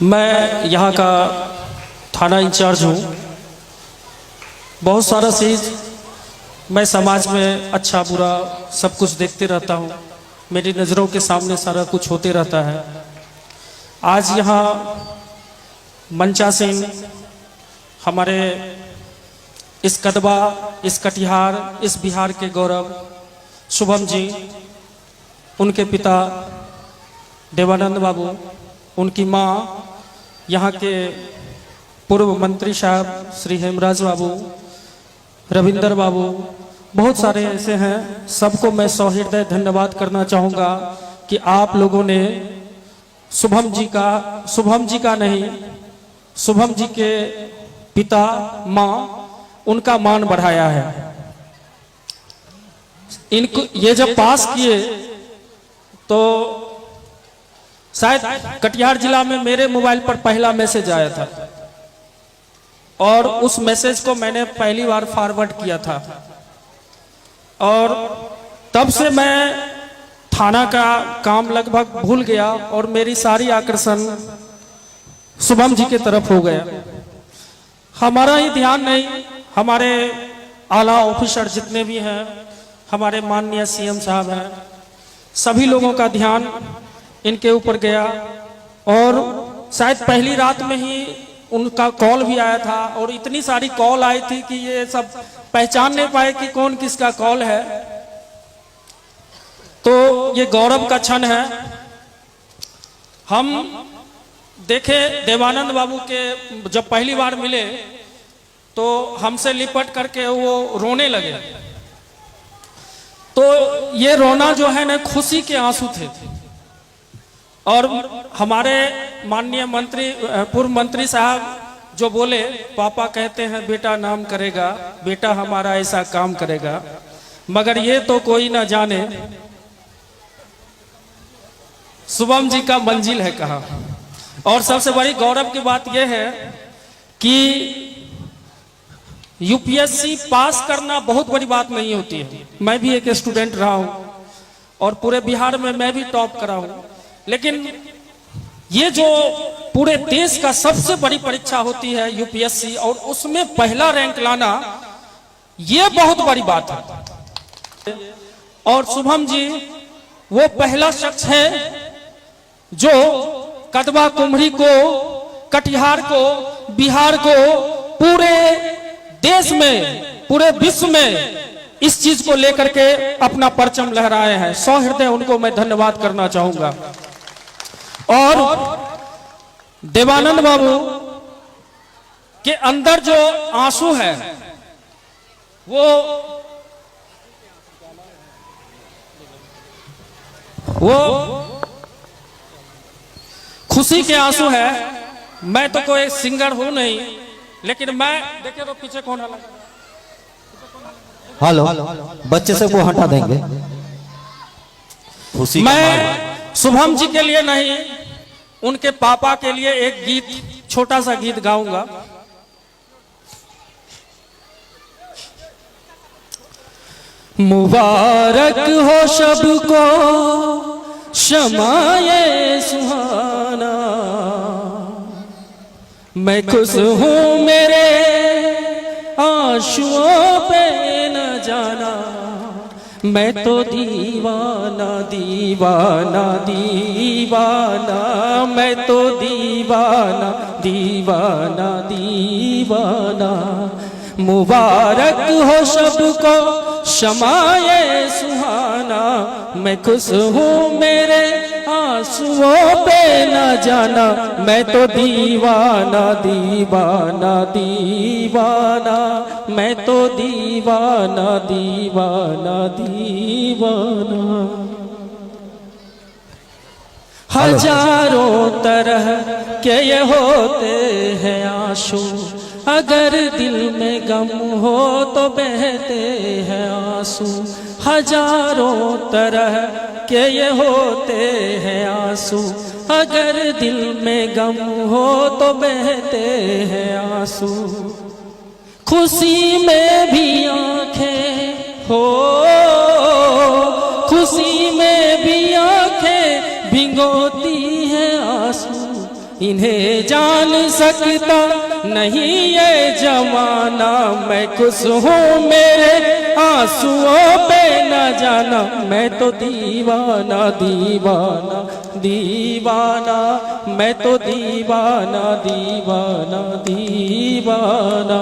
मैं यहाँ का थाना इंचार्ज हूँ। बहुत सारा चीज़ मैं समाज में अच्छा बुरा सब कुछ देखते रहता हूँ। मेरी नज़रों के सामने सारा कुछ होते रहता है। आज यहाँ मंचा सिंह हमारे इस कदबा, इस कटिहार, इस बिहार के गौरव शुभम जी, उनके पिता देवानंद बाबू, उनकी माँ, यहाँ के पूर्व मंत्री साहब श्री हेमराज बाबू, रविंदर बाबू, बहुत सारे ऐसे हैं। सबको मैं सहृदय धन्यवाद करना चाहूँगा कि आप लोगों ने शुभम जी के पिता माँ, उनका मान बढ़ाया है। इनको ये जब पास किए तो शायद कटिहार जिला में मेरे मोबाइल पर पहला मैसेज आया था और उस मैसेज को मैंने पहली बार फॉरवर्ड किया था और तब से मैं थाना का काम लगभग भूल गया और मेरी सारी आकर्षण शुभम जी की तरफ हो गया। हमारा ही ध्यान नहीं, हमारे आला ऑफिसर जितने भी हैं, हमारे माननीय सीएम साहब हैं, सभी लोगों का ध्यान इनके ऊपर गया और शायद पहली रात में ही उनका कॉल भी आया था और इतनी सारी कॉल आई थी कि ये सब पहचान नहीं पाए कि कौन किसका कॉल है। तो ये गौरव का क्षण है। हम देखे देवानंद बाबू के जब पहली बार मिले तो हमसे लिपट करके वो रोने लगे। तो ये रोना जो है ना, खुशी के आंसू थे। और हमारे माननीय मंत्री, पूर्व मंत्री साहब जो बोले, पापा कहते हैं बेटा नाम करेगा, बेटा हमारा ऐसा काम करेगा, मगर ये तो कोई ना जाने शुभम जी का मंजिल है कहाँ। और सबसे बड़ी गौरव की बात यह है कि यूपीएससी पास करना बहुत बड़ी बात नहीं होती है। मैं भी एक स्टूडेंट रहा हूं और पूरे बिहार में मैं भी टॉप करा हूं, लेकिन ये जो पूरे देश का सबसे बड़ी परीक्षा होती है यूपीएससी, और उसमें पहला रैंक लाना, ये बहुत बड़ी बात है। और शुभम जी वो पहला शख्स है जो कदवा कुमरी को, कटिहार को, बिहार को, पूरे देश में, पूरे विश्व में इस चीज को लेकर के अपना परचम लहराए हैं। सहृदय उनको मैं धन्यवाद करना चाहूंगा। और देवानंद बाबू के अंदर जो आंसू है वो खुशी के आंसू है। मैं तो कोई सिंगर हूं नहीं, लेकिन मैं देखिए तो पीछे कौन है। हेलो, बच्चे से वो हटा देंगे। खुशी मैं शुभम जी के लिए नहीं, उनके पापा के लिए एक गीत, छोटा सा गीत गाऊंगा। मुबारक हो सबको शमाए सुहाना, मैं खुश हूँ मेरे आंसुओं पे न जाना, मैं तो दीवाना दीवाना दीवाना, मैं तो दीवाना दीवाना दीवाना। मुबारक हो सबको शमाए सुहाना, मैं खुश हूँ मेरे आंसुओं पे न जाना, मैं तो दीवाना दीवाना दीवाना, मैं तो दीवाना दीवाना दीवाना। हजारों तरह के ये होते हैं आंसू, अगर दिल में गम हो तो बहते हैं आंसू। हजारों तरह के ये होते हैं आंसू, अगर दिल में गम हो तो बहते हैं आंसू। खुशी में भी आंखें हो, खुशी में भी आंखें भिगो भिगोती है आंसू, इन्हें जान सकता नहीं ये जमाना। मैं खुश हूँ मेरे आंसुओं पे न जाना, मैं तो दीवाना दीवाना दीवाना, मैं तो दीवाना दीवाना दीवाना।